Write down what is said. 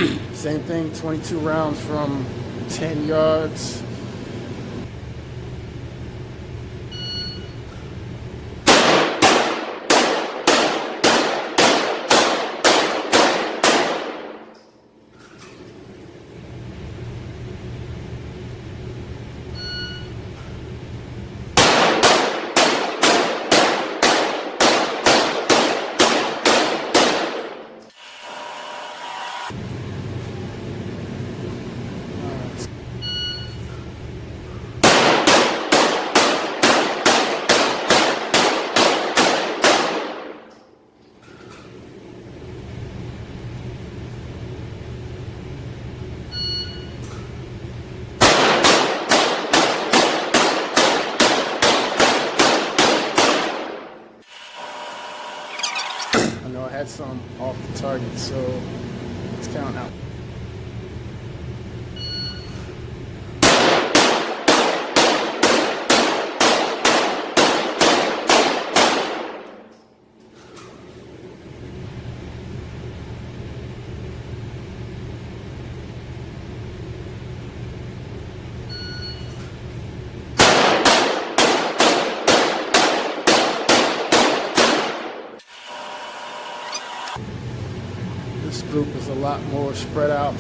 Same thing, 22 rounds from 10 yards. I know I had some off the target, so let's count out. This group is a lot more spread out.